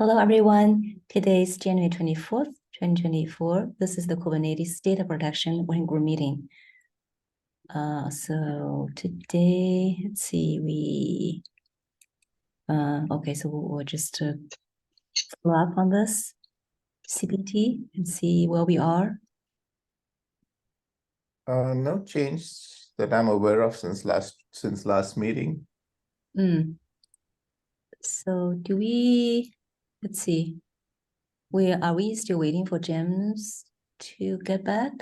Hello, everyone. Today is January 24th, 2024. This is the Kubernetes Data Protection Working Group meeting. So today, let's see, okay, so we'll just follow up on this CPT and see where we are. No change that I'm aware of since last meeting. So let's see, are we still waiting for James to get back?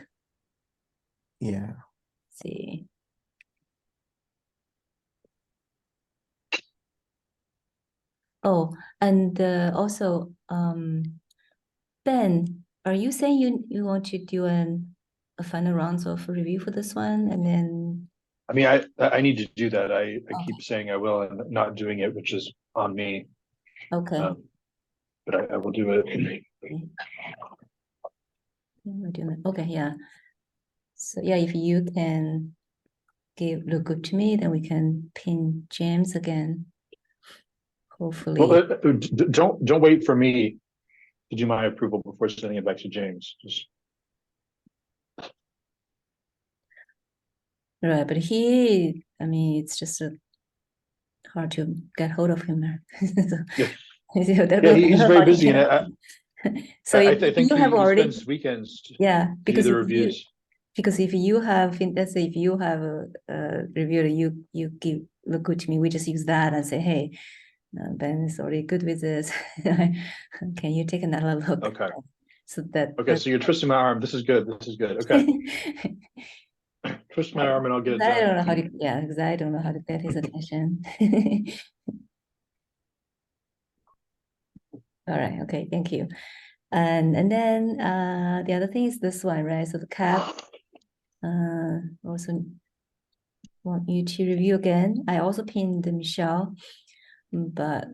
Yeah. Let's see. Oh, and also, Ben, are you saying you want to do a final round of review for this one, and then? I mean, I need to do that. I keep saying I will and not doing it, which is on me. Okay. But I will do it. We're doing it. Okay, yeah. So yeah, if you can look good to me, then we can pin James again. Hopefully. Well, don't wait for me to do my approval before sending it back to James. Right, but I mean, it's just hard to get hold of him. Yeah, yeah, he's very busy, and so I think you have already spends weekends. Because the reviews. Because if you have, let's say, if you have a reviewer, you look good to me. We just use that and say, hey, Ben is already good with this. Can you take another look? Okay. So that. Okay, so you're twisting my arm. This is good. This is good. Okay. Twist my arm and I'll get it done. I don't know how to. Yeah, because I don't know how to get his attention. All right. Okay. Thank you. And then the other thing is this one, right? So the cap. Also want you to review again. I also pinned Michelle, but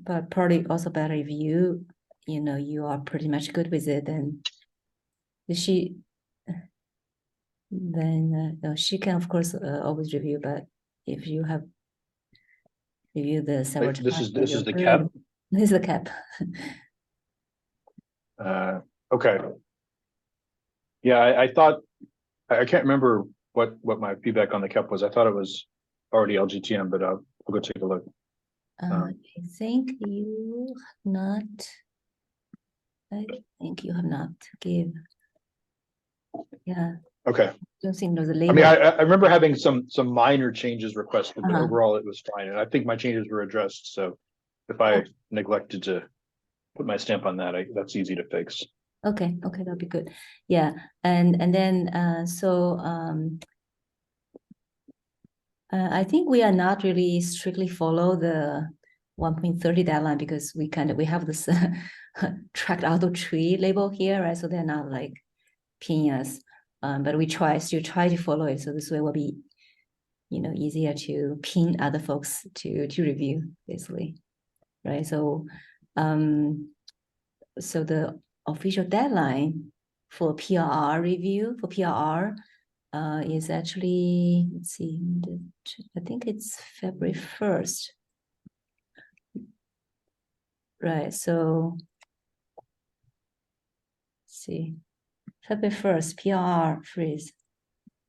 but probably also better if you are pretty much good with it, then she can of course always review, but if you have reviewed the several times, this is the cap. This is the cap. Okay. Yeah, I thought I can't remember what my feedback on the cap was. I thought it was already LGTM, but I'll go take a look. I think you have not. I think you have not give. Yeah. Okay. Don't think there's a label. I mean, I remember having some minor changes requested, but overall it was fine, and I think my changes were addressed. So if I neglected to put my stamp on that, that's easy to fix. Okay, that'll be good. Yeah, and then I think we are not really strictly follow the 1.30 deadline because we have this tracked auto tree label here, right? So they're not like pinning us, but we still try to follow it. So this way will be, easier to pin other folks to review, basically, right? So, so the official deadline for PRR review is actually, let's see, I think it's February 1st. Right, so let's see, February 1st, PRR freeze,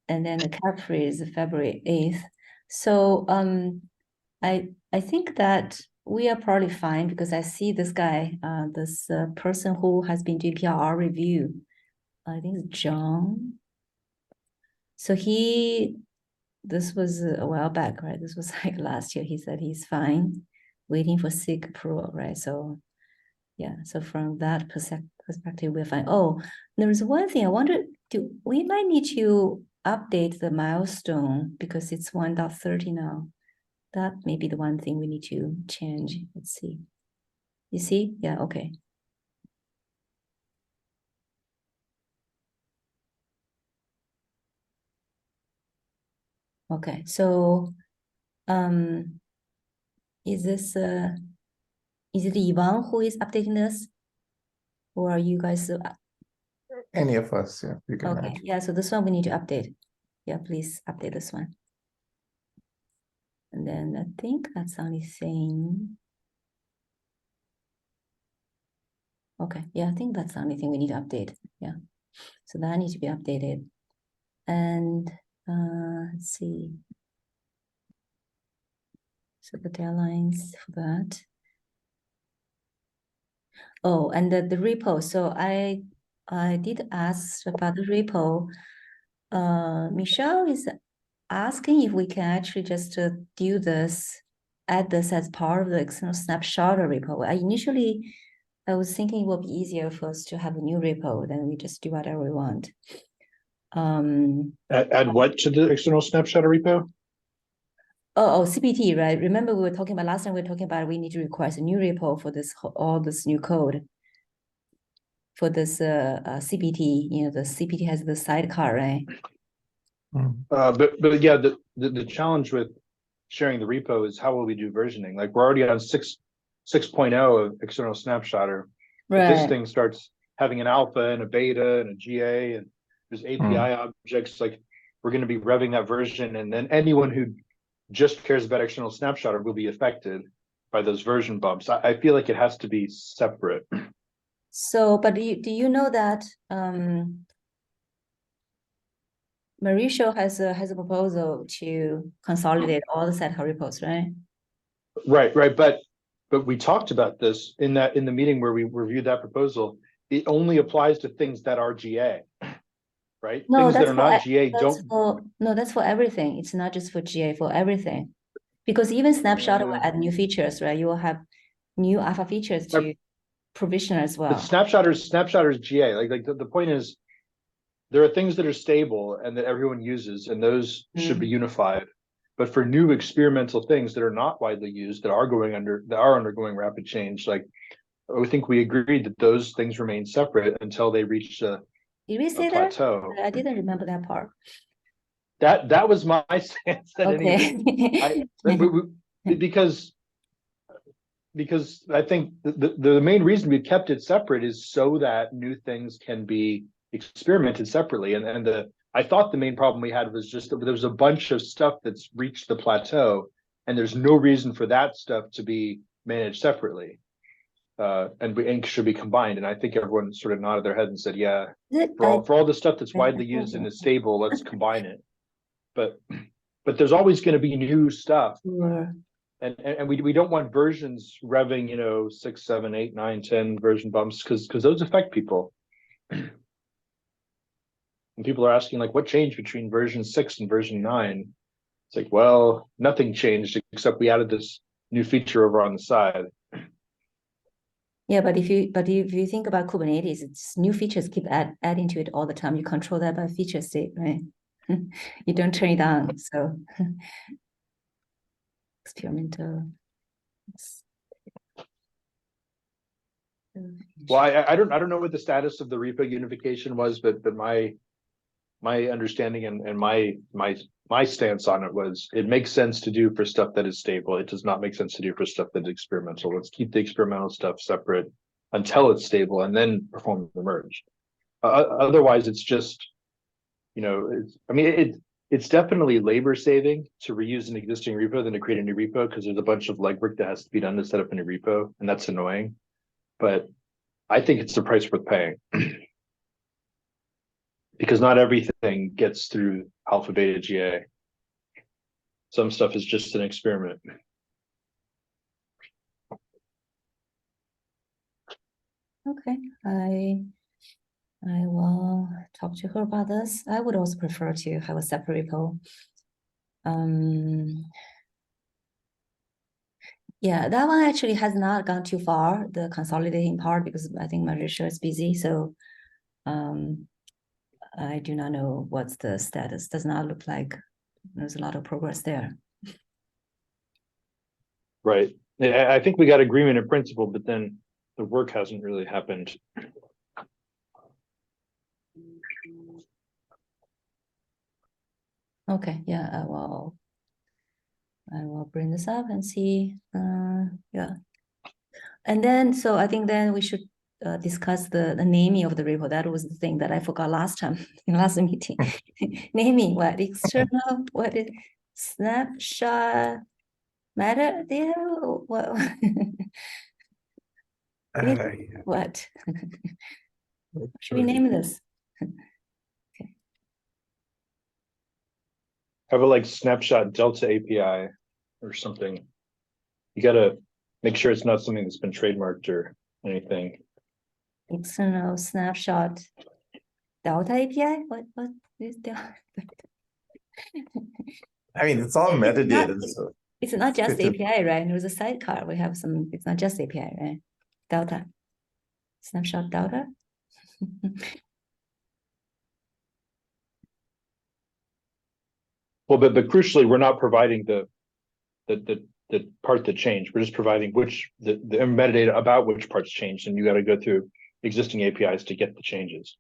and then the cap freeze February 8th. So I think that we are probably fine because I see this guy, this person who has been doing PRR review. I think it's John. So this was a while back, right? This was like last year. He said he's fine, waiting for SIG approval, right? So yeah, so from that perspective, we're fine. Oh, there was one thing I wondered, we might need to update the milestone because it's 1.30 now. That may be the one thing we need to change. Let's see. You see? Yeah, okay. Okay, so is it Yvonne who is updating this? Or are you guys Any of us, yeah. We can okay, yeah, so this one we need to update. Yeah, please update this one. And then I think that's only saying Okay, yeah, I think that's the only thing we need to update. Yeah, so that needs to be updated. And let's see. So the deadlines for that. Oh, and the repo. So I did ask about the repo. Michelle is asking if we can actually just do this, add this as part of the external snapshot repo. I was thinking it would be easier for us to have a new repo, then we just do whatever we want. Add what to the external snapshot repo? Oh, CPT, right? Remember we were talking about last time we were talking about we need to request a new repo for this all this new code for this CPT. You know, the CPT has the sidecar, right? But yeah, the challenge with sharing the repo is how will we do versioning? Like we're already on 6.0 of external snapshotter. If this thing starts having an alpha and a beta and a GA and there's API objects, like we're going to be revving that version, and then anyone who just cares about external snapshotter will be affected by those version bumps. I feel like it has to be separate. So, but do you know that Mauricio has a proposal to consolidate all the sidecar repos, right? Right. But we talked about this in the meeting where we reviewed that proposal. It only applies to things that are GA, right? No, Things that that's are not for GA don't. no, that's for everything. It's not just for GA, for everything. Because even snapshot will add new features, right? You will have new alpha features to provision as well. But snapshotters GA. Like the point is, there are things that are stable and that everyone uses, and those should be unified. But for new experimental things that are not widely used, that are undergoing rapid change, like I think we agreed that those things remain separate until they reach a plateau. I didn't remember that part. That was my stance. Okay. Because I think the main reason we kept it separate is so that new things can be experimented separately. And I thought the main problem we had was just that there was a bunch of stuff that's reached the plateau, and there's no reason for that stuff to be managed separately. And should be combined. And I think everyone sort of nodded their head and said, yeah, for all the stuff that's widely used and is stable, let's combine it. But there's always going to be new stuff. Sure. And we don't want versions revving, 6, 7, 8, 9, 10 version bumps, because those affect people. And people are asking, like, what changed between version 6 and version 9? It's like, well, nothing changed except we added this new feature over on the side. Yeah, but if you think about Kubernetes, it's new features keep adding to it all the time. You control that by feature state, right? You don't turn it on. So experimental. Well, I don't know what the status of the repo unification was, but my understanding and my stance on it was it makes sense to do for stuff that is stable. It does not make sense to do for stuff that is experimental. Let's keep the experimental stuff separate until it's stable and then perform the merge. Otherwise, it's just, it's definitely labor saving to reuse an existing repo than to create a new repo, because there's a bunch of legwork that has to be done to set up a new repo, and that's annoying. But I think it's the price worth paying. Because not everything gets through alpha, beta, GA. Some stuff is just an experiment. Okay, I will talk to her about this. I would also prefer to have a separate repo. Yeah, that one actually has not gone too far, the consolidating part, because I think Mauricio is busy. So I do not know what's the status. Does not look like there's a lot of progress there. Right. I think we got agreement in principle, but then the work hasn't really happened. Okay, yeah, I will bring this up and see. Yeah. And then, so I think then we should discuss the naming of the repo. That was the thing that I forgot last time in last meeting. Naming what external, what is snapshot matter there? What? What? Should we name this? Have a like snapshot Delta API or something. You gotta make sure it's not something that's been trademarked or anything. External snapshot Delta API? What is Delta? I mean, it's all metadata. So It's not just It's a- API, right? There's a sidecar. We have some, it's not just API, right? Delta. Snapshot Delta. Well, but crucially, we're not providing the part that changed. We're just providing the metadata about which parts changed, and you got to go through existing APIs to get the changes.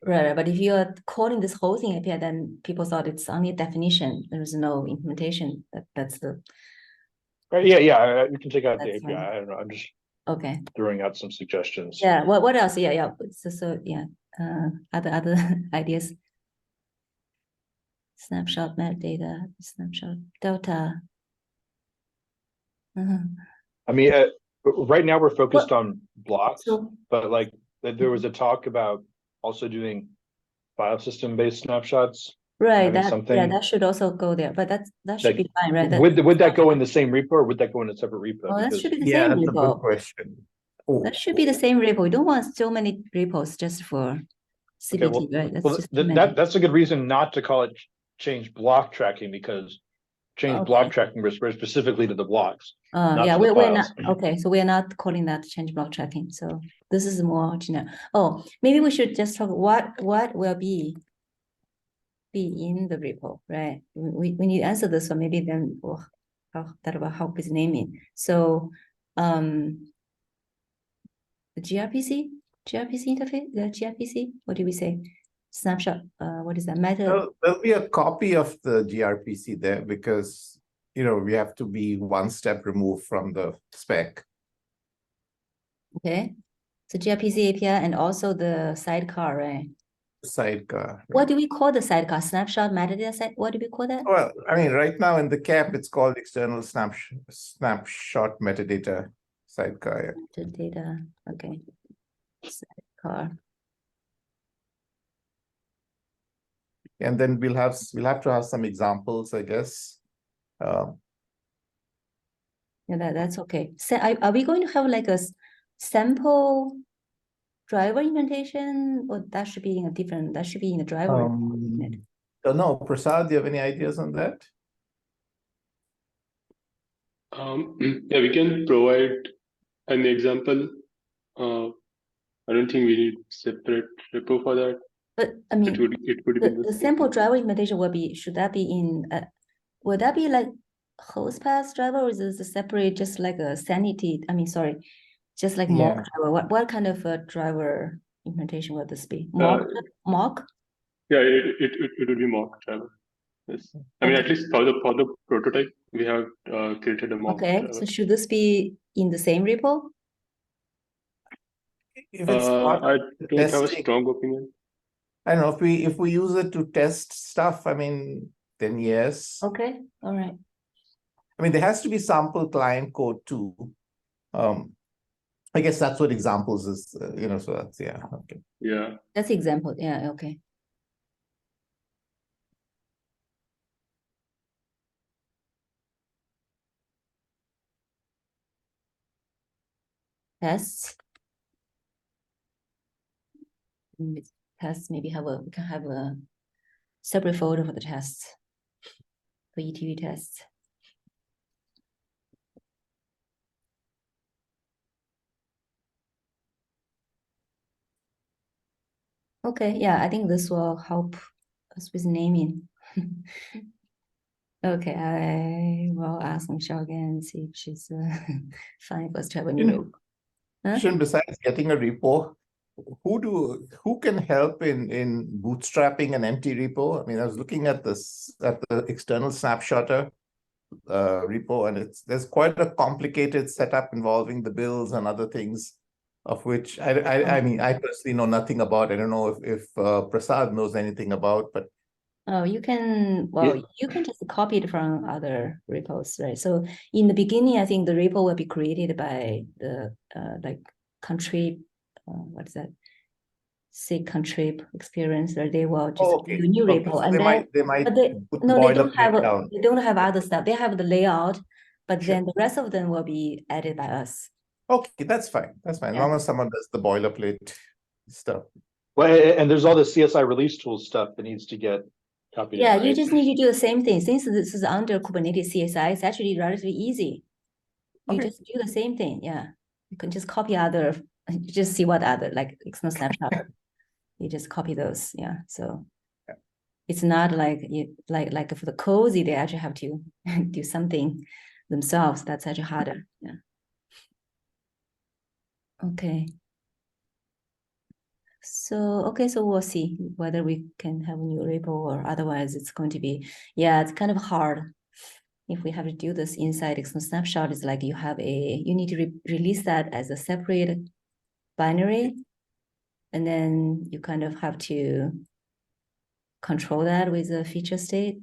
Right, but if you're calling this whole thing API, then people thought it's only a definition. There's no implementation. That's the Right, yeah. We can take out the That's API. fine. I don't know. I'm just okay. throwing out some suggestions. Yeah. What else? Yeah. So yeah. Other ideas. Snapshot metadata. Snapshot Delta. I mean, right now we're focused on blocks, So but like there was a talk about also doing file system based snapshots. right. Having something that should also go there, but that should be fine, right? Would that go in the same repo or would that go in a separate repo? Oh, that Because should be the yeah, same that's a good repo. question. Oh, That should be the same repo. We don't want so many repos just for CPT, well, right? That's well, just too many. that's a good reason not to call it change block tracking, because change Okay. block tracking refers specifically to the blocks. Yeah, to the we're not files. okay. So we're not calling that change block tracking. So this is more generic. Oh, maybe we should just talk what will be in the repo, right? We need to answer this, so maybe then that will help with naming. So the gRPC interface, the gRPC, what do we say? Snapshot, what is that method? there'll be a copy of the gRPC there because, we have to be one step removed from the spec. Okay, so gRPC API and also the sidecar, right? Sidecar. What do we call the sidecar? Snapshot metadata set? What do we call that? Well, I mean, right now in the CAP, it's called external snapshot metadata sidecar. Yeah. Metadata, okay. Sidecar. And then we'll have to have some examples, I guess. Yeah, that's okay. So are we going to have like a sample driver implementation, or that should be in a different, that should be in the driver? No, Prasad, do you have any ideas on that? Yeah, we can provide an example. I don't think we need separate repo for that. But I mean, it would be the sample driver implementation will be, should that be in, would that be like host path driver, or is this a separate, just like a sanity? I mean, sorry, just like mock driver. What kind of a driver implementation will this be? Mock? Yeah, it would be mock driver. Yes. I mean, at least for the prototype, we have created a mock driver. So should this be in the same repo? If it's I don't have a strong opinion. I don't know, if we use it to test stuff, I mean, then yes. Okay, all right. I mean, there has to be sample client code too. I guess that's what examples is, so that's, yeah, okay. Yeah. That's example, yeah, okay. Tests. Tests, maybe we can have a separate folder for the tests, for ETV tests. Okay, yeah, I think this will help us with naming. Okay, I will ask Michelle again and see if she's fine for us to have a new repo. Besides getting a repo, who can help in bootstrapping an empty repo? I mean, I was looking at the external snapshotter repo, and there's quite a complicated setup involving the builds and other things, of which I mean, I personally know nothing about. I don't know if Prasad knows anything about, but Oh, you can, well, you can just copy it from other repos, right? So in the beginning, I think the repo will be created by the like contrib, what is that? Say contrib experience, or they will just Okay. do a new Okay. repo, So and they might but they put no, they don't have boilerplate down. they don't have other stuff. They have the layout, but Sure. then the rest of them will be added by us. Okay, that's fine. That's fine. As Yeah. long as someone does the boilerplate stuff. Well, and there's all the CSI release tools stuff that needs to get copied in, Yeah, you right? just need to do the same thing. Since this is under Kubernetes CSI, it's actually relatively easy. You Okay. just do the same thing. Yeah. You can just copy other, you just see what other, like external snapshot. You just copy those. Yeah. So Yeah. it's not like you like for the cozy, they actually have to do something themselves. That's actually harder. Yeah. Okay. So, okay, so we'll see whether we can have a new repo or otherwise it's going to be, yeah, it's kind of hard. If we have to do this inside external snapshot, it's like you have you need to release that as a separate binary. And then you kind of have to control that with a feature state.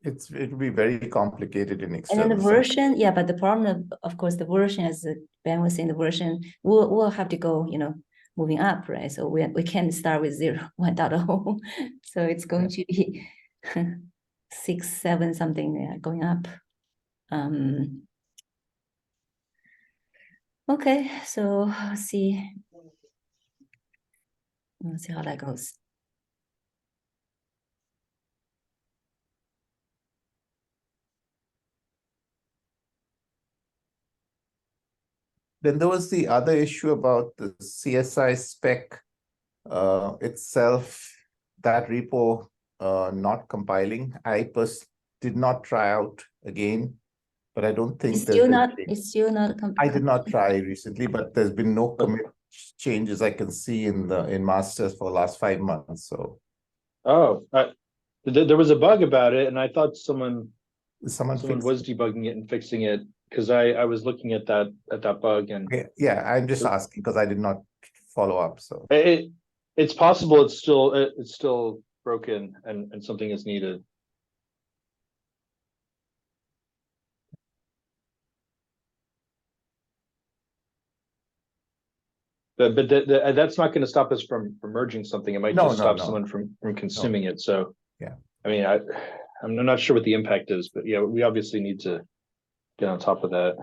It will be very complicated in And then the external version, yeah, but the problem of course, the version, as Ben was saying, the version, we'll have to go, moving up, right? So we can't start with 1.0. So it's going to be 6, 7 something, yeah, going up. Okay, so let's see how that goes. Then there was the other issue about the CSI spec itself, that repo not compiling. I did not try out again, but I don't think It's there's still not. I did not try recently, but there's been no commit changes I can see in masters for the last 5 months. So Oh, there was a bug about it, and I thought someone someone was debugging it and fixing it, because I was looking at that bug, and yeah, I'm just asking because I did not follow up. So it's possible it's still broken and something is needed. But that's not going to stop us from merging something. It might just stop someone from consuming it. So yeah, I mean, I'm not sure what the impact is, but yeah, we obviously need to get on top of that.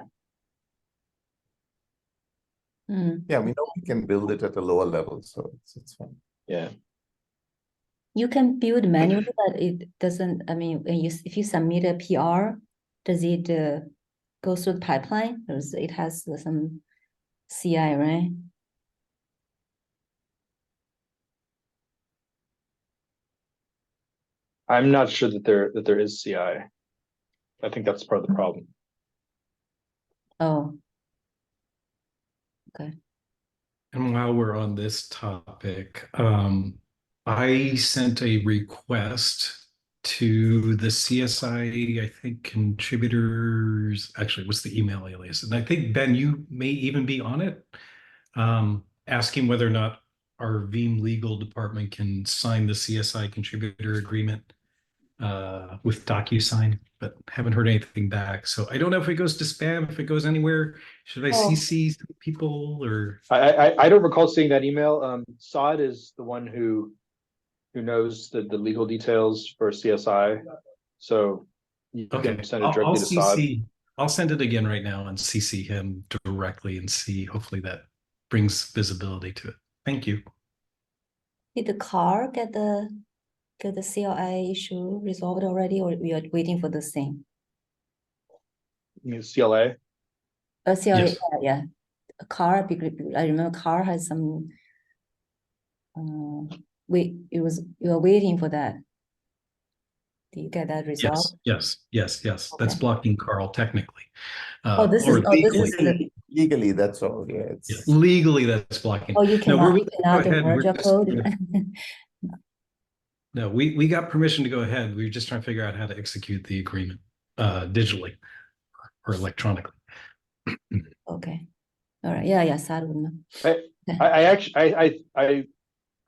Yeah, we know we can build it at a lower level, so it's fine. Yeah. You can build manually, but it doesn't, I mean, if you submit a PR, does it go through the pipeline? Or it has some CI, right? I'm not sure that there is CI. I think that's part of the problem. Oh. Okay. And while we're on this topic, I sent a request to the CSI, I think, contributors. Actually, what's the email alias? And I think, Ben, you may even be on it, asking whether or not our Veeam legal department can sign the CSI contributor agreement with DocuSign, but haven't heard anything back. So I don't know if it goes to spam, if it goes anywhere. Should I CC some people, or? I don't recall seeing that email. Saad is the one who knows the legal details for CSI. So you can send it directly to Saad. I'll send it again right now and CC him directly and see. Hopefully that brings visibility to it. Thank you. Did the car get the CLI issue resolved already, or we are waiting for this thing? You mean CLA? CLA, Yes. yeah. A car, I remember car has some, you were waiting for that. Do you get that resolved? Yes. Okay. That's blocking Carl technically. Legally, that's all. Yeah, legally that's blocking. Oh, you cannot, merge your code. No, we got permission to go ahead. We were just trying to figure out how to execute the agreement digitally or electronically. Okay. All right. Yeah. Sad would know. I actually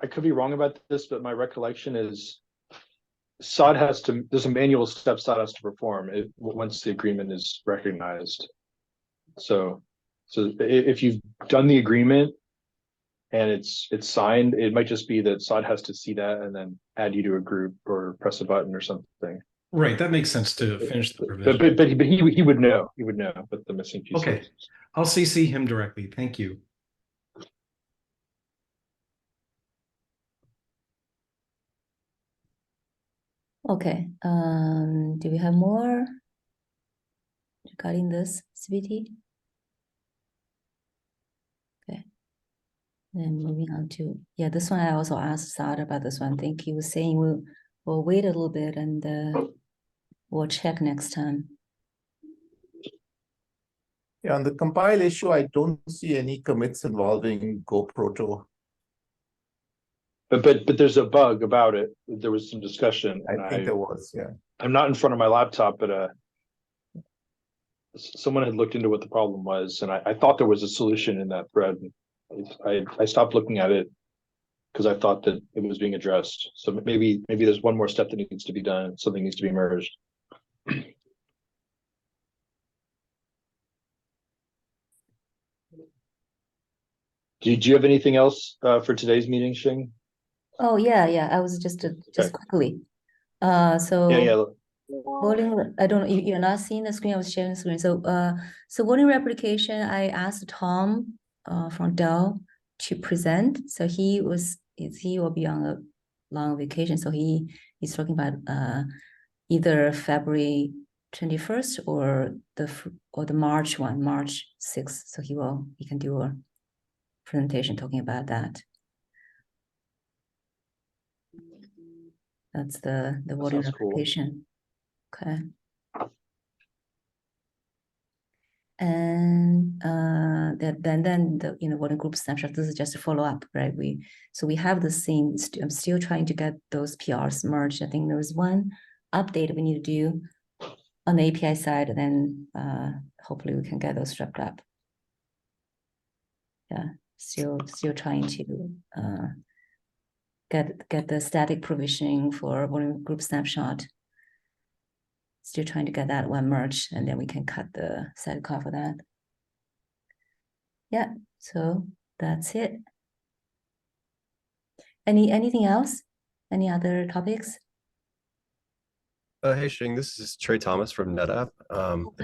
I could be wrong about this, but my recollection is SOD has to, there's a manual step SOD has to perform once the agreement is recognized. So if you've done the agreement and it's signed, it might just be that SOD has to see that and then add you to a group or press a button or something. Right, that makes sense to finish the provision. But he would know. He would know what the missing piece Okay, is. I'll CC him directly. Thank you. Okay, do we have more regarding this CBT? Okay, then moving on to, yeah, this one I also asked Saad about this one. I think he was saying we'll wait a little bit and we'll check next time. Yeah, on the compile issue, I don't see any commits involving GoProto. But there's a bug about it. There was some discussion. I think there was, yeah. I'm not in front of my laptop, but someone had looked into what the problem was, and I thought there was a solution in that thread. I stopped looking at it because I thought that it was being addressed. So maybe there's one more step that needs to be done. Something needs to be merged. Do you have anything else for today's meeting, Xing? Oh yeah, I was just quickly. So Yeah. voting, I don't know, you're not seeing the screen, I was sharing the screen. So so voting replication, I asked Tom from Dell to present. So he will be on a long vacation. So he's talking about either February 21st or the March one, March 6th. So he can do a presentation talking about that. That's the voting replication. Cool. Okay. And then the voting group snapshot, this is just a follow-up, right? We have the same, I'm still trying to get those PRs merged. I think there was one update we need to do on the API side, and then hopefully we can get those wrapped up. Yeah, still trying to get the static provisioning for voting group snapshot. Still trying to get that one merged, and then we can cut the sidecar for that. Yeah, so that's it. Anything else? Any other topics? Hey Xing, this is Trey Thomas from NetApp.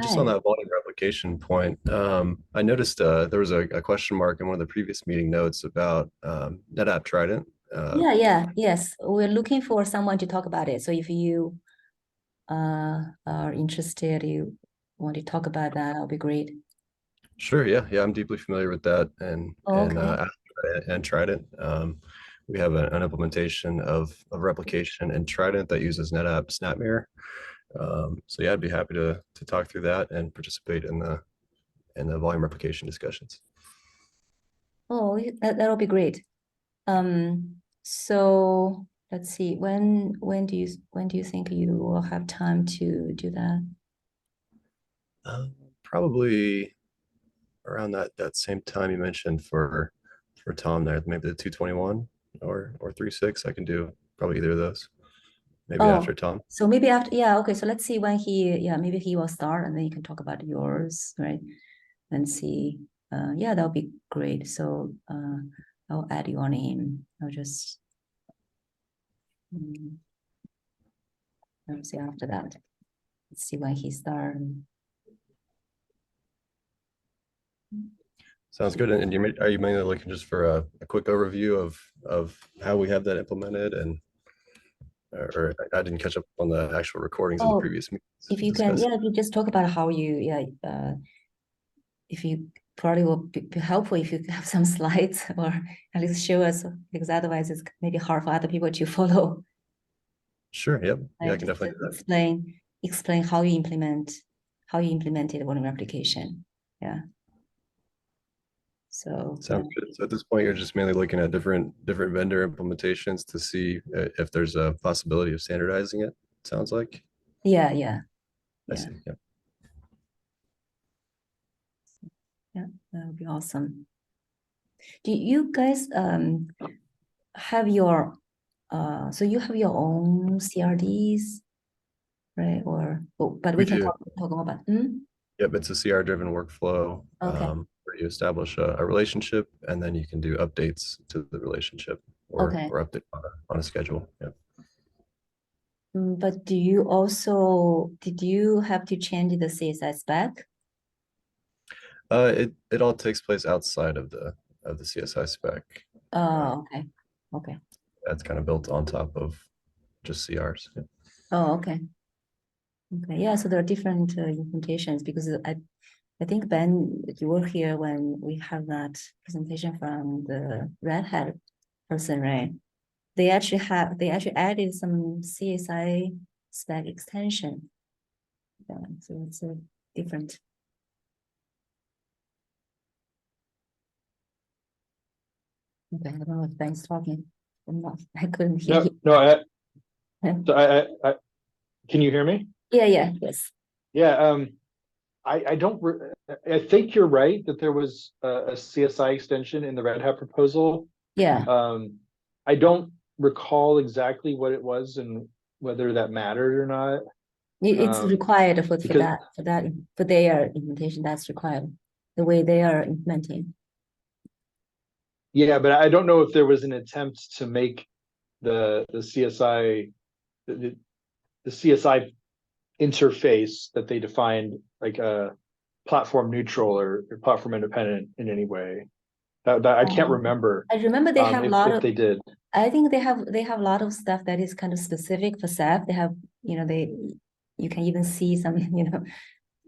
Just on that volume replication point, I noticed there was a question mark in one of the previous meeting notes about NetApp Trident. Yes, we're looking for someone to talk about it. So if you are interested, you want to talk about that, that'll be great. Sure, yeah, I'm deeply familiar with that and Trident. We have an implementation of replication in Trident that uses NetApp SnapMirror. So yeah, I'd be happy to talk through that and participate in the volume replication discussions. Oh, that'll be great. So let's see, when do you think you will have time to do that? Probably around that same time you mentioned for Tom there, maybe the 221 or 36. I can do probably either of those. Maybe after Tom. So maybe after, yeah, okay. So let's see when maybe he will start, and then you can talk about yours, right? And see. Yeah, that'll be great. So I'll add your name. I'll just let's see after that. Let's see when he starts. Sounds good. And are you mainly looking just for a quick overview of how we have that implemented, or I didn't catch up on the actual recordings of the previous meetings? If you can, if you just talk about how you, if you probably will be helpful if you have some slides or at least show us, because otherwise it's maybe hard for other people to follow. Sure. Yep. Yeah, I can definitely do that. Explain how you implemented voting replication. Yeah. So sounds good. So at this point, you're just mainly looking at different vendor implementations to see if there's a possibility of standardizing it. Sounds like. Yeah. I see. Yeah. Yeah, that would be awesome. Do you guys have your So you have your own CRDs, right? But we can do. talk more about. Yep, it's a CR-driven workflow Okay. where you establish a relationship, and then you can do updates to the relationship or Okay. update on a schedule. Yep. But did you have to change the CSI spec? It all takes place outside of the CSI spec. Oh, okay. Okay. That's kind of built on top of just CRs. Yeah. Oh, okay. Okay. Yeah. So there are different implementations because I think Ben, you were here when we have that presentation from the Red Hat person, right? They actually added some CSI spec extension. Yeah, so it's different. Okay, I don't know if Ben's talking. I couldn't hear you. No, I can you hear me? Yeah, yes. Yeah, I think you're right that there was a CSI extension in the Red Hat proposal. Yeah. I don't recall exactly what it was and whether that mattered or not. It's required for because- for their implementation. That's required. The way they are implementing. Yeah, but I don't know if there was an attempt to make the CSI the CSI interface that they defined like a platform neutral or platform independent in any way. That I can't remember. I remember they have a lot if of. they did. I think they have a lot of stuff that is kind of specific for SAP. They have, you can even see some,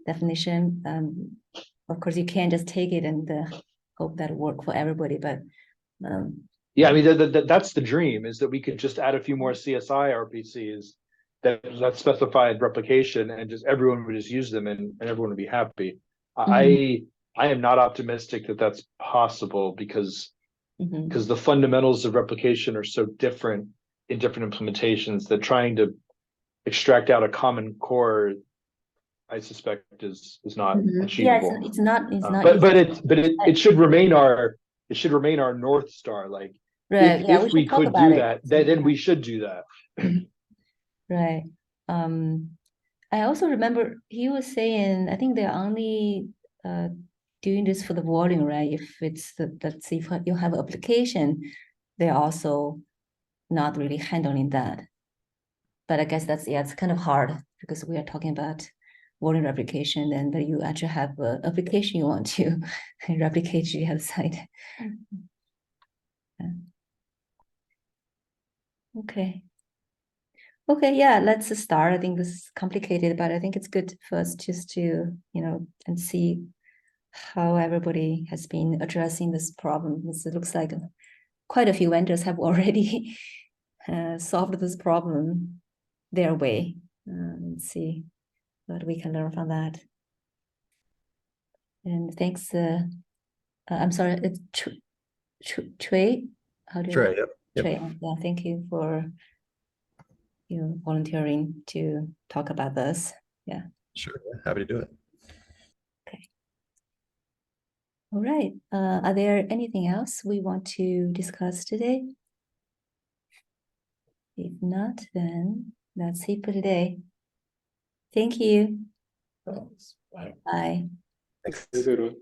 definition. Of course, you can't just take it and hope that it work for everybody, but yeah, I mean that's the dream, is that we could just add a few more CSI RPCs that specified replication, and just everyone would just use them, and everyone would be happy. I am not optimistic that that's possible because the fundamentals of replication are so different in different implementations that trying to extract out a common core, I suspect, is not achievable. Yeah, it's not. But it should remain our North Star. Like, right. if we could do that, then we should do that. Right. I also remember he was saying, I think they're only doing this for the volume, right? If it's let's see, if you have an application, they're also not really handling that. But I guess it's kind of hard because we are talking about volume replication, and you actually have an application you want to replicate the other side. Okay. Okay, yeah, let's start. I think this is complicated, but I think it's good for us just to, and see how everybody has been addressing this problem. It looks like quite a few vendors have already solved this problem their way. Let's see what we can learn from that. And thanks. I'm sorry, it's Trey. How do Trey, yep. Trey? Yeah, thank you for volunteering to talk about this. Yeah. Sure. Happy to do it. Okay. All right. Are there anything else we want to discuss today? If not, then that's it for today. Thank you. Bye. Thanks. Thanks, everyone.